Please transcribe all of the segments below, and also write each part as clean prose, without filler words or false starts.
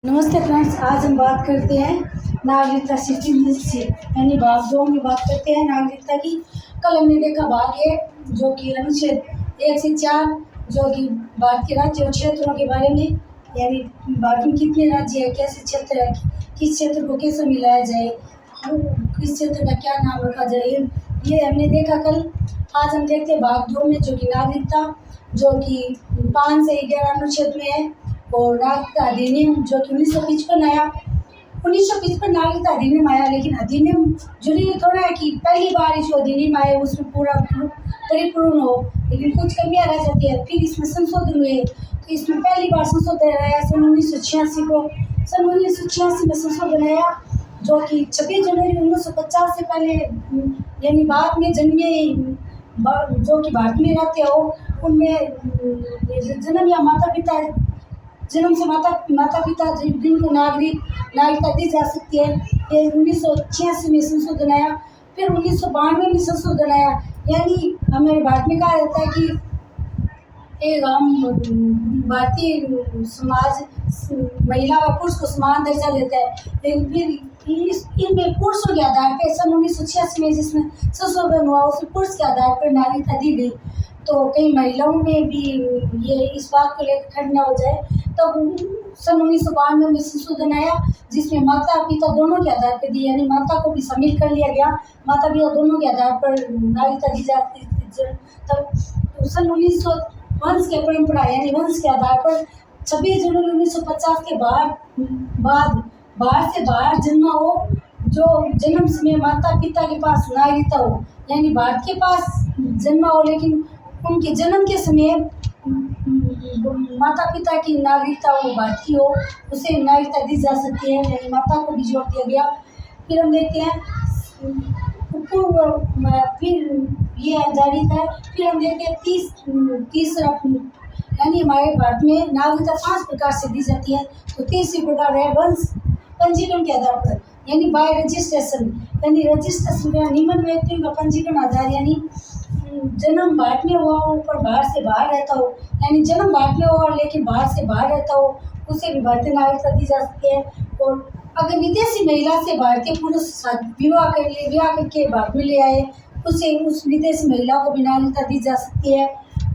नमस्ते फ्रेंड्स, आज हम बात करते हैं नागरिकता शिफ्टिंग से यानी भाग 2 में बात करते हैं नागरिकता की। कल हमने देखा भाग 1 जो कि अनुच्छेद 1 से 4 जो कि भारत के राज्य और क्षेत्रों के बारे में, यानी भारत में कितने राज्य है, कैसे क्षेत्र है, किस क्षेत्र को कैसे मिलाया जाए, किस क्षेत्र का क्या नाम रखा जाए, ये हमने देखा कल। आज हम देखते हैं भाग 2 में जो कि नागरिकता, जो कि 5 से 11 अनुच्छेद में है, और नागरिकता अधिनियम जो कि 1955 आया। 1955 नागरिकता अधिनियम आया, लेकिन अधिनियम जरूरी थोड़ा है कि पहली बार जो अधिनियम आए उसमें पूरा परिपूर्ण हो, लेकिन कुछ कमियां रह जाती है। फिर इसमें संशोधन हुए, तो इसमें पहली बार संशोधन आया सन 1986 को। सन 1986 में संशोधन आया जो कि 26 जनवरी 1950 से पहले, यानी बाद में जन्मे जो कि भारत में रहते हो उनमें जन्म या जन्म से माता पिता जिनको नागरिकता दी जा सकती है। ये 1986 में संशोधन आया। फिर 1992 में संशोधन आया, यानी हमारे भारत में कहा जाता है कि एक हम भारतीय समाज महिला व पुरुष को समान दर्जा देता है, लेकिन फिर इनमें पुरुषों के आधार पर सन 1986 में जिसमें संशोधन हुआ उसमें पुरुष के आधार पर नागरिकता दी गई। तो कई महिलाओं में भी ये इस बात को लेकर खड़ना हो जाए, तो सन 1992 में संशोधन आया जिसमें माता पिता दोनों के आधार पर दी, यानी माता को भी शामिल कर लिया गया। माता पिता दोनों के आधार पर नागरिकता दी जाती है। तब सन 1901 के परंपरा यानी वंश के आधार पर 26 जनवरी 1950 के बाद बाहर से बाहर जन्मा हो, जो जन्म समय माता पिता के पास नागरिकता हो, यानी भारत के पास जन्मा हो लेकिन उनके जन्म के समय माता पिता की नागरिकता हो भारत की हो, उसे नागरिकता दी जा सकती है, यानी माता को भी जोड़ दिया गया। फिर हम देखते हैं फिर ये जारी था। फिर हम देखते हैं तीसरा, यानी हमारे भारत में नागरिकता 5 प्रकार से दी जाती है। तो तीसरी प्रकार है वंश पंजीकरण के आधार पर, यानी बाय रजिस्ट्रेशन, यानी रजिस्ट्रेशन का निम्न व्यक्तियों का पंजीकरण आधार, यानी जन्म भारत में हुआ हो पर बाहर से बाहर रहता हो, यानी जन्म भारत में हुआ लेकिन बाहर से बाहर रहता हो, उसे भी भारतीय नागरिकता दी जा सकती है। और अगर विदेशी महिला से भारतीय पुरुष विवाह करके भारत में ले आए, उसे उस विदेशी महिला को भी नागरिकता दी जा सकती है।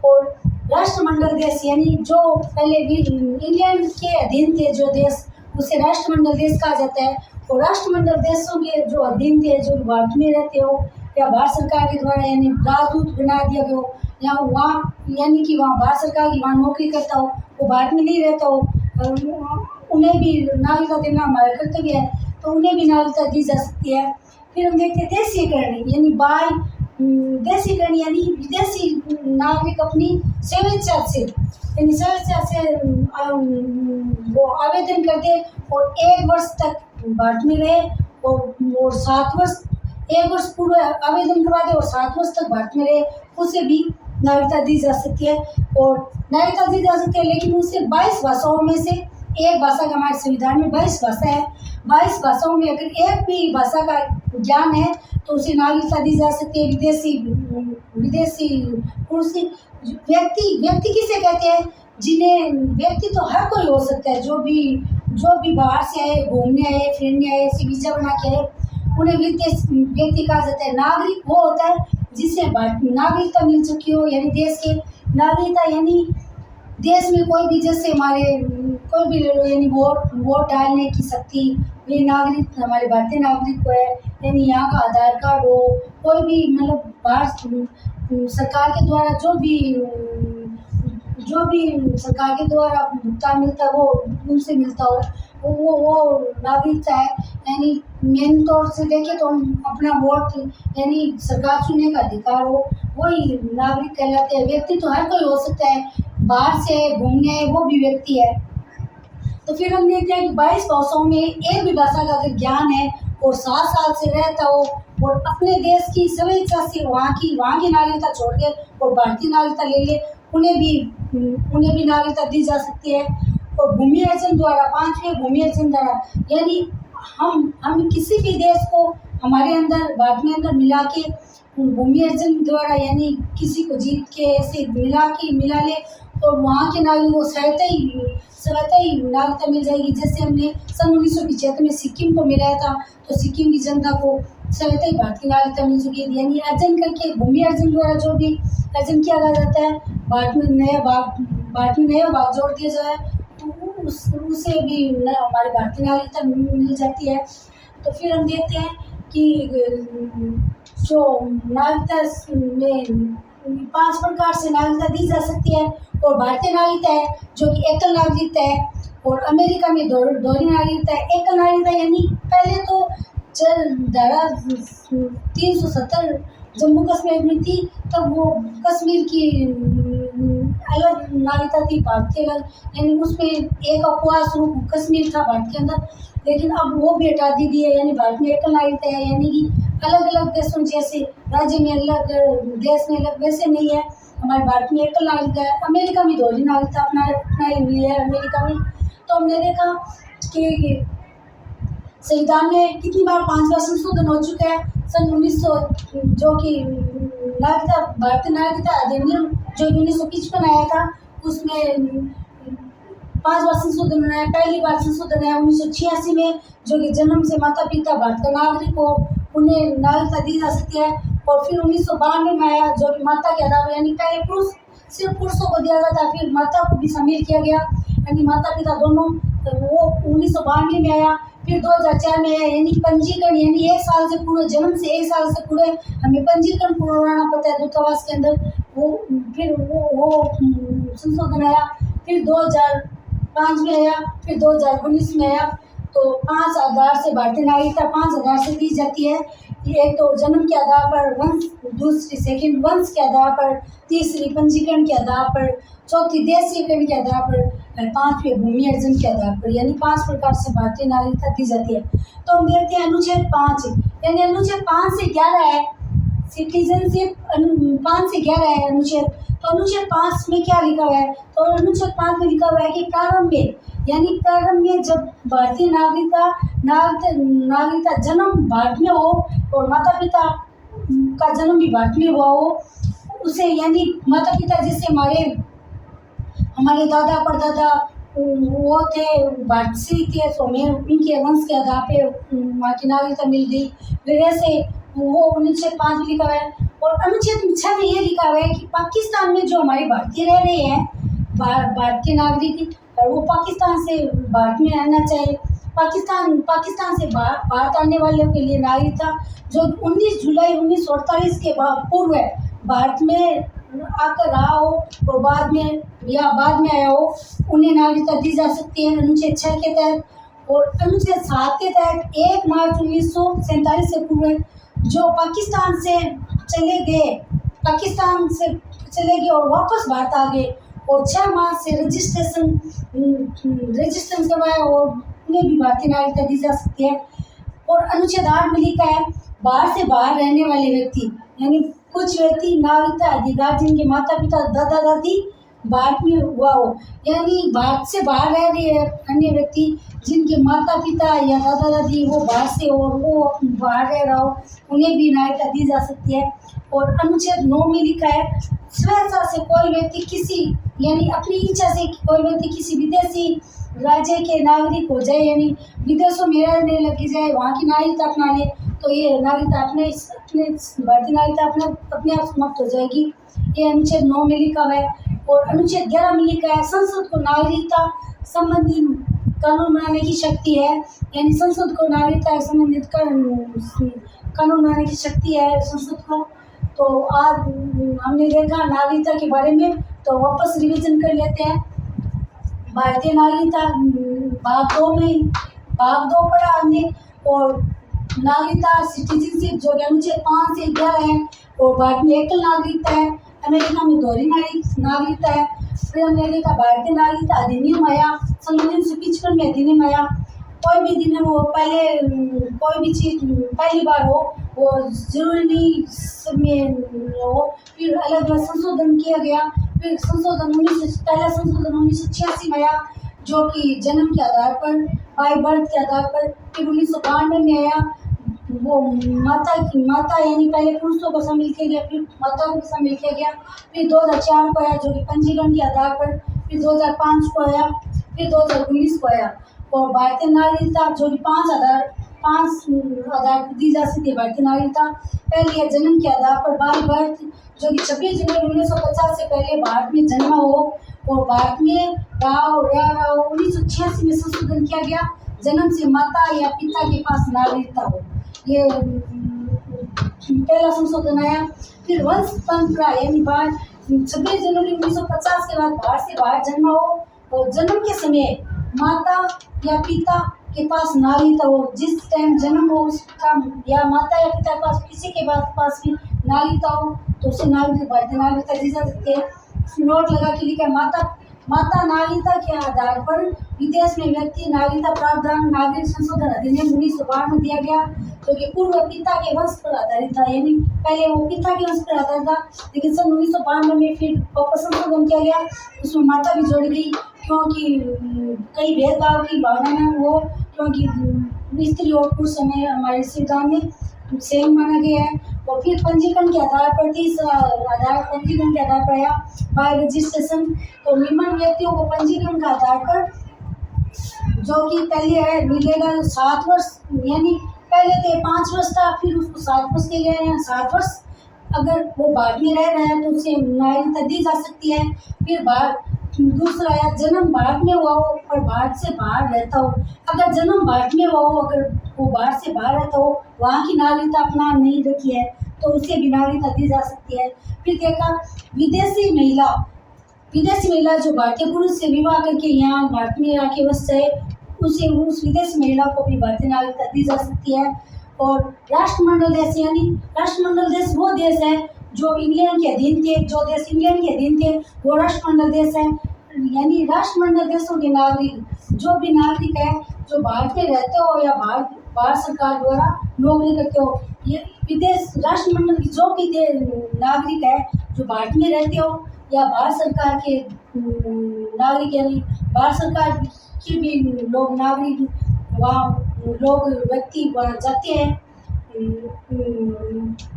और राष्ट्रमंडल देश, यानी जो पहले भी इंग्लैंड के अधीन थे जो देश, उसे राष्ट्रमंडल देश कहा जाता है। और राष्ट्रमंडल देशों के जो अधीन थे, जो भारत में रहते हो या भारत सरकार के द्वारा यानी राजदूत बना दिया गया हो, या वहाँ यानी कि वहाँ भारत सरकार की वहाँ नौकरी करता हो, वो भारत में नहीं रहता हो, उन्हें भी नागरिकता देना हमारा कर्तव्य है, तो उन्हें भी नागरिकता दी जा सकती है। फिर हम देखते हैं देशीकरण, यानी देशीकरण, यानी विदेशी नागरिक अपनी स्वेच्छा से वो आवेदन करके और 1 वर्ष तक भारत में रहे और 7 वर्ष, 1 वर्ष पूर्व आवेदन करवा दे और 7 वर्ष तक भारत में रहे, उसे भी नागरिकता दी जा सकती है। और नागरिकता दी जा सकती है, लेकिन उसे 22 भाषाओं में से एक भाषा का, हमारे संविधान में 22 भाषा है, 22 भाषाओं में अगर एक भी भाषा का ज्ञान है तो उसे नागरिकता दी जा सकती है। विदेशी पुरुष व्यक्ति किसे कहते हैं? जिन्हें व्यक्ति तो हर कोई हो सकता है, जो भी बाहर से आए, घूमने आए, फिरने आए, ऐसे वीजा बना के आए, उन्हें व्यक्ति कहा जाता है। नागरिक वो होता है जिसे नागरिकता मिल चुकी हो, यानी देश के नागरिकता, यानी देश में कोई भी, जैसे हमारे कोई भी ले लो, यानी वोट डालने की शक्ति, ये नागरिक हमारे भारतीय नागरिक को है, यानी यहाँ का आधार कार्ड हो, कोई भी मतलब भारत सरकार के द्वारा जो भी सरकार के द्वारा भुगतान मिलता है वो उनसे मिलता हो, वो नागरिकता है। यानी मेन तौर से देखें तो हम अपना वोट, यानी सरकार चुनने का अधिकार हो, वही नागरिक कहलाते हैं। व्यक्ति तो हर कोई हो सकता है, बाहर से घूमने आए वो भी व्यक्ति है। तो फिर हम देखते हैं कि 22 भाषाओं में एक भी भाषा का अगर ज्ञान है और 7 साल से रहता हो और अपने देश की स्वेच्छा से वहाँ की नागरिकता छोड़ के और भारतीय नागरिकता ले ले, उन्हें भी नागरिकता दी जा सकती है। और भूमि अर्जन द्वारा, 5वें भूमि अर्जन द्वारा, यानी हम किसी भी देश को हमारे अंदर भारत में अंदर मिला के भूमि अर्जन द्वारा, यानी किसी को जीत के ऐसे मिला ले और वहाँ के नागरिकों को सहायता ही नागरिकता मिल जाएगी। जैसे हमने सन 1975 में सिक्किम को मिलाया था, तो सिक्किम की जनता को सहायता ही भारतीय नागरिकता मिल चुकी है। यानी अर्जन करके भूमि अर्जन द्वारा जो भी अर्जन किया जाता है, भारत में नया भाग जोड़ दिया जाए, तो उससे भी हमारी भारतीय नागरिकता मिल जाती है। तो फिर हम देखते हैं कि जो नागरिकता में 5 प्रकार से नागरिकता दी जा सकती है। और भारतीय नागरिकता है जो कि एकल नागरिकता है, और अमेरिका में दोहरी नागरिकता है। एकल नागरिकता यानी पहले तो धारा 370 जम्मू कश्मीर में थी, तब वो कश्मीर की अलग नागरिकता थी, भारत के अलग, यानी उसमें एक अपवाद स्वरूप कश्मीर था भारत के अंदर। लेकिन अब वो भी हटा दी गई है, यानी भारत में एकल नागरिकता है, यानी कि अलग अलग देशों जैसे राज्य में अलग, देश में अलग, वैसे नहीं है। हमारे भारत में एकल नागरिकता है। अमेरिका में दोहरी नागरिकता अपनाई हुई है अमेरिका में। तो हमने देखा कि संविधान में कितनी बार 5 बार संशोधन हो चुका है। सन 1900 जो कि नागरिकता भारतीय नागरिकता अधिनियम जो 1955 आया था, उसमें 5 बार संशोधन हुआ है। पहली बार संशोधन है 1986 में, जो कि जन्म से माता पिता भारत का नागरिक हो, उन्हें नागरिकता दी जा सकती है। और फिर 1992 में आया जो कि माता के आधार पर, यानी पहले सिर्फ पुरुषों को दिया गया था, फिर माता को भी शामिल किया गया, यानी माता पिता दोनों। वो 1992 में आया। फिर 2004 में आया, यानी पंजीकरण, यानी 1 साल से पूरे, जन्म से 1 साल से पूरे हमें पंजीकरण करवाना पड़ता है दूतावास के अंदर। फिर वो संशोधन आया। फिर 2005 में आया, फिर 2019 में आया। तो 5 आधार से भारतीय नागरिकता 5 आधार से दी जाती है। एक तो जन्म के आधार पर, दूसरी सेकंड वंश के आधार पर, तीसरी पंजीकरण के आधार पर, चौथी देशीयकरण के आधार पर, और 5वीं भूमि अर्जन के आधार पर, यानी 5 प्रकार से भारतीय नागरिकता दी जाती है। तो हम देखते हैं अनुच्छेद 5, यानी अनुच्छेद 5 से 11 है सिटीजनशिप, 5 से 11 है अनुच्छेद। तो अनुच्छेद 5 में क्या लिखा हुआ है? तो अनुच्छेद 5 में लिखा हुआ है कि प्रारंभ में जब भारतीय नागरिकता जन्म भारत में हो और माता पिता का जन्म भी भारत में हुआ हो, उसे, यानी माता पिता जैसे हमारे दादा परदादा वो थे भारत से थे, तो हमें उनके वंश के आधार पे वहाँ की नागरिकता मिल गई। वैसे वो अनुच्छेद 5 में लिखा हुआ है। और अनुच्छेद 6 में ये लिखा हुआ है कि पाकिस्तान में जो हमारे भारतीय रह रहे हैं, भारत के नागरिक, वो पाकिस्तान से भारत में आना चाहिए। पाकिस्तान से भारत आने वालों के लिए नागरिकता जो 19 जुलाई 1948 के पूर्व भारत में आकर रहा हो और बाद में आया हो, उन्हें नागरिकता दी जा सकती है अनुच्छेद 6 के तहत। और अनुच्छेद 7 के तहत 1 मार्च 1947 से पूर्व जो पाकिस्तान से चले गए और वापस भारत आ गए और 6 मार्च से रजिस्ट्रेशन करवाया और उन्हें भी भारतीय नागरिकता दी जा सकती है। और अनुच्छेद 8 में लिखा है बाहर से बाहर रहने वाले व्यक्ति, यानी कुछ व्यक्ति नागरिकता अधिकार जिनके माता पिता दादा दादी भारत में हुआ हो, यानी भारत से बाहर रह रहे अन्य व्यक्ति जिनके माता पिता या दादा दादी वो बाहर से हो और वो बाहर रह रहा हो, उन्हें भी नागरिकता दी जा सकती है। और अनुच्छेद 9 में लिखा है स्वेच्छा से कोई व्यक्ति यानी अपनी इच्छा से कोई व्यक्ति किसी विदेशी राज्य के नागरिक हो जाए, यानी विदेशों में रहने लग जाए, वहाँ की नागरिकता अपना ले, तो ये नागरिकता अपने भारतीय नागरिकता अपने आप समाप्त हो जाएगी। ये अनुच्छेद 9 में लिखा हुआ है। और अनुच्छेद 11 में लिखा है संसद को नागरिकता संबंधी कानून बनाने की शक्ति है, यानी संसद को नागरिकता संबंधित कानून बनाने की शक्ति है संसद को। तो आज हमने देखा नागरिकता के बारे में, तो वापस रिवीजन कर लेते हैं। भारतीय नागरिकता भाग 2 पढ़ा हमने, और नागरिकता सिटीजनशिप जो अनुच्छेद 5 से 11 है, और भारत में एकल नागरिकता है, अमेरिका में दोहरी नागरिकता है। फिर हमने देखा भारतीय नागरिकता अधिनियम आया सन 1955 में, अधिनियम आया। कोई भी अधिनियम हो, पहले कोई भी चीज़ पहली बार हो, वो जरूरी नहीं सब में हो। फिर अलग अलग संशोधन किया गया। फिर पहला संशोधन 1986 में आया जो कि जन्म के आधार पर, बाय बर्थ के आधार पर। फिर 1992 में आया वो माता यानी पहले पुरुषों को शामिल किया गया, फिर माताओं को शामिल किया गया, फिर 2004 को आया जो कि पंजीकरण के आधार पर, फिर 2005 को आया, फिर 2019 को आया। और भारतीय नागरिकता जो कि 5 आधार दी जा सकती है भारतीय नागरिकता। पहली है जन्म के आधार पर, बाय बर्थ, जो कि 26 जनवरी 1950 से पहले भारत में जन्मा हो और भारत में रहा 1986 में संशोधन किया गया, जन्म से माता या पिता के पास नागरिकता हो, ये पहला संशोधन आया। फिर वंश परंपरा यानी 26 जनवरी 1950 के बाद भारत से बाहर जन्मा हो और जन्म के समय माता या पिता के पास नागरिकता हो, जिस टाइम जन्म हो उसका या माता या पिता के पास किसी के पास भी नागरिकता हो तो उसे भारतीय नागरिकता दी जा सकती है। नोट लगा के लिखा है, माता नागरिकता के आधार पर विदेश में व्यक्ति नागरिकता प्रावधान नागरिक संशोधन अधिनियम 1952 में दिया गया, जो कि पूर्व पिता के वंश पर आधारित था, यानी पहले वो पिता के वंश पर आधारित था, लेकिन सन 1952 में फिर वापस संशोधन किया गया, उसमें माता भी जोड़ गई, क्योंकि कई भेदभाव की भावना में वो, क्योंकि स्त्री और पुरुष में हमारे संविधान में सेम माना गया है। और फिर पंजीकरण के आधार पर पंजीकरण के आधार पर आया बाय रजिस्ट्रेशन, तो निम्न व्यक्तियों को पंजीकरण के आधार पर जो कि पहले है मिलेगा 7 वर्ष, यानी पहले तो 5 वर्ष था, फिर उसको 7 वर्ष के लिए 7 वर्ष, अगर वो भारत में रह रहा है तो उसे नागरिकता दी जा सकती है। फिर दूसरा है जन्म भारत में हुआ हो और भारत से बाहर रहता हो, अगर जन्म भारत में हुआ हो, अगर वो भारत से बाहर रहता हो, वहाँ की नागरिकता अपना नहीं रखी है तो उसे भी नागरिकता दी जा सकती है। फिर देखा विदेशी महिला जो भारतीय पुरुष से विवाह करके यहाँ भारत में आके बस जाए, उस विदेशी महिला को भी भारतीय नागरिकता दी जा सकती है। और राष्ट्रमंडल देश, यानी राष्ट्रमंडल देश वो देश है जो इंग्लैंड के अधीन थे, जो देश इंग्लैंड के अधीन थे वो राष्ट्रमंडल देश है, यानी राष्ट्रमंडल देशों के नागरिक, जो भी नागरिक है जो भारत में रहते हो या भारत सरकार द्वारा नौकरी करते हो, ये विदेश राष्ट्रमंडल की जो भी नागरिक है जो भारत में रहते हो या भारत सरकार के नागरिक, यानी भारत सरकार के भी लोग नागरिक, वहाँ लोग व्यक्ति वहाँ जाते हैं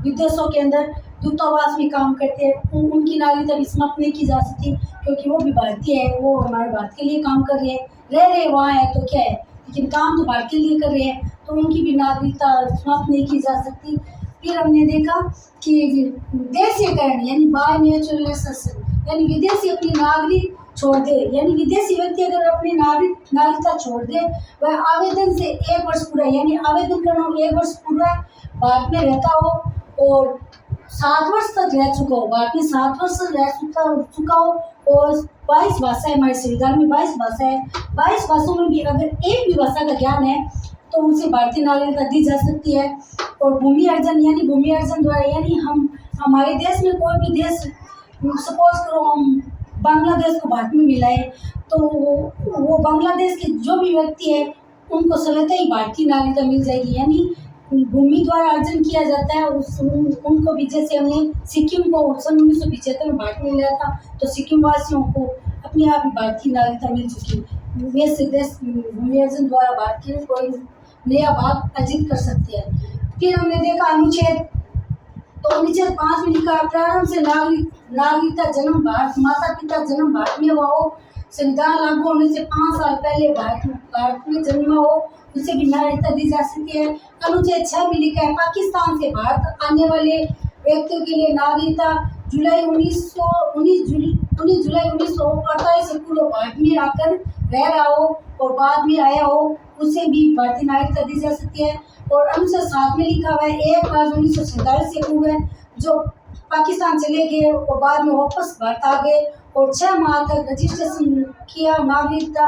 विदेशों के अंदर दूतावास में काम करते हैं, उनकी नागरिकता भी समाप्त नहीं की जा सकती, क्योंकि वो भी भारतीय है, वो हमारे भारत के लिए काम कर रह रहे वहाँ है तो क्या है, लेकिन काम तो भारत के लिए कर रहे हैं, तो उनकी भी नागरिकता समाप्त नहीं की जा सकती। फिर हमने देखा कि देशीयकरण यानी बाय नेचुरलाइजेशन, यानी विदेशी अपनी नागरिक छोड़ दे, यानी विदेशी व्यक्ति अगर अपनी नागरिकता छोड़ दे, वह आवेदन से 1 वर्ष पूरा, यानी आवेदन करना 1 वर्ष पूरा भारत में रहता हो और 7 वर्ष तक रह चुका हो, भारत में 7 वर्ष तक रह चुका हो और 22 भाषा है, हमारे संविधान में 22 भाषा है, 22 भाषाओं में भी अगर एक भी भाषा का ज्ञान है तो उसे भारतीय नागरिकता दी जा सकती है। और भूमि अर्जन, यानी भूमि अर्जन द्वारा, यानी हम हमारे देश में कोई भी देश, सपोज करो हम बांग्लादेश को भारत में मिलाए तो वो बांग्लादेश के जो भी व्यक्ति है उनको स्वतः ही भारतीय नागरिकता मिल जाएगी, यानी भूमि द्वारा अर्जन किया जाता है उनको भी, जैसे हमने सिक्किम को सन 1975 में भारत में लिया था तो सिक्किम वासियों को अपने आप ही भारतीय नागरिकता मिल चुकी, वैसे देश भूमि अर्जन द्वारा भारत के कोई नया भाग अर्जित कर सकते हैं। फिर हमने देखा अनुच्छेद, तो अनुच्छेद 5 में लिखा प्रारंभ से नागरिकता जन्म भारत, माता पिता जन्म भारत में हुआ हो, संविधान लागू होने से 5 साल पहले भारत में जन्मा हो, उसे भी नागरिकता दी जा सकती है। अनुच्छेद 6 में लिखा है पाकिस्तान से भारत आने वाले व्यक्तियों के लिए नागरिकता 19 जुलाई 1948 से पूर्व भारत में आकर रह रहा हो और बाद में आया हो, उसे भी भारतीय नागरिकता दी जा सकती है। और अनुच्छेद 7 में लिखा हुआ है 1 मार्च 1947 से पूर्व जो पाकिस्तान चले गए और बाद में वापस भारत आ गए और 6 माह तक रजिस्ट्रेशन किया नागरिकता,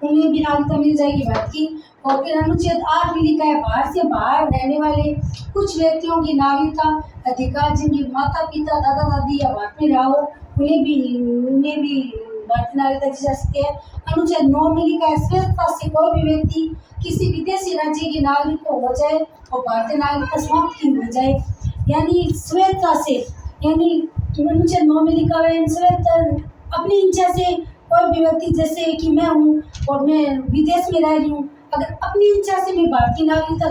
उन्हें भी नागरिकता मिल जाएगी भारत की। और फिर अनुच्छेद 8 में लिखा है भारत से बाहर रहने वाले कुछ व्यक्तियों की नागरिकता अधिकार, जिनकी माता पिता दादा दादी या भारत में रहा हो, उन्हें भी भारतीय नागरिकता दी जा सकती है। अनुच्छेद 9 में लिखा है स्वेच्छा से कोई भी व्यक्ति किसी विदेशी राज्य के नागरिक को हो जाए और भारतीय नागरिकता समाप्त की हो जाए, यानी स्वेच्छा से, यानी अनुच्छेद 9 में लिखा हुआ है स्वेच्छा अपनी इच्छा से कोई भी व्यक्ति, जैसे कि मैं हूँ और मैं विदेश में रह रही हूँ, अगर अपनी इच्छा से मैं भारतीय नागरिकता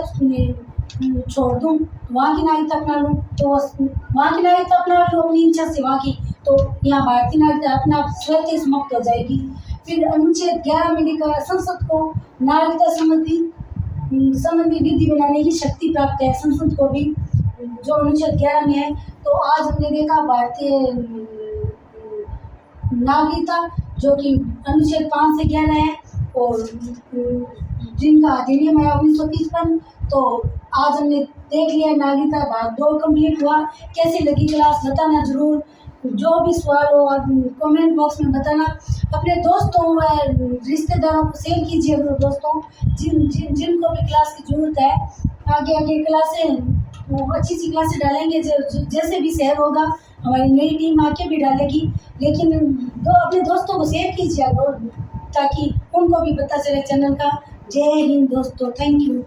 छोड़ दूँ, वहाँ की नागरिकता अपना लूँ, तो वहाँ की नागरिकता अपना लूँ अपनी इच्छा से वहाँ की, तो यहाँ भारतीय नागरिकता अपना आप स्वतः समाप्त हो जाएगी। फिर अनुच्छेद 11 में लिखा है, संसद को नागरिकता संबंधी विधि बनाने की शक्ति प्राप्त है। संसद को भी जो अनुच्छेद 11 में है। तो आज हमने देखा भारतीय नागरिकता जो कि अनुच्छेद 5 से 11 है, और जिनका अधिनियम है 1955। तो आज हमने देख लिया नागरिकता भाग 2 कंप्लीट हुआ। कैसी लगी क्लास बताना जरूर, जो भी सवाल हो आप कमेंट बॉक्स में बताना। अपने दोस्तों व रिश्तेदारों को शेयर कीजिए, अपने दोस्तों जिनको भी क्लास की जरूरत है। आगे क्लासें अच्छी सी क्लासें डालेंगे, जैसे भी शेयर होगा हमारी नई टीम आके भी डालेगी, लेकिन अपने दोस्तों को शेयर कीजिए ताकि उनको भी पता चले चैनल का। जय हिंद दोस्तों, थैंक यू।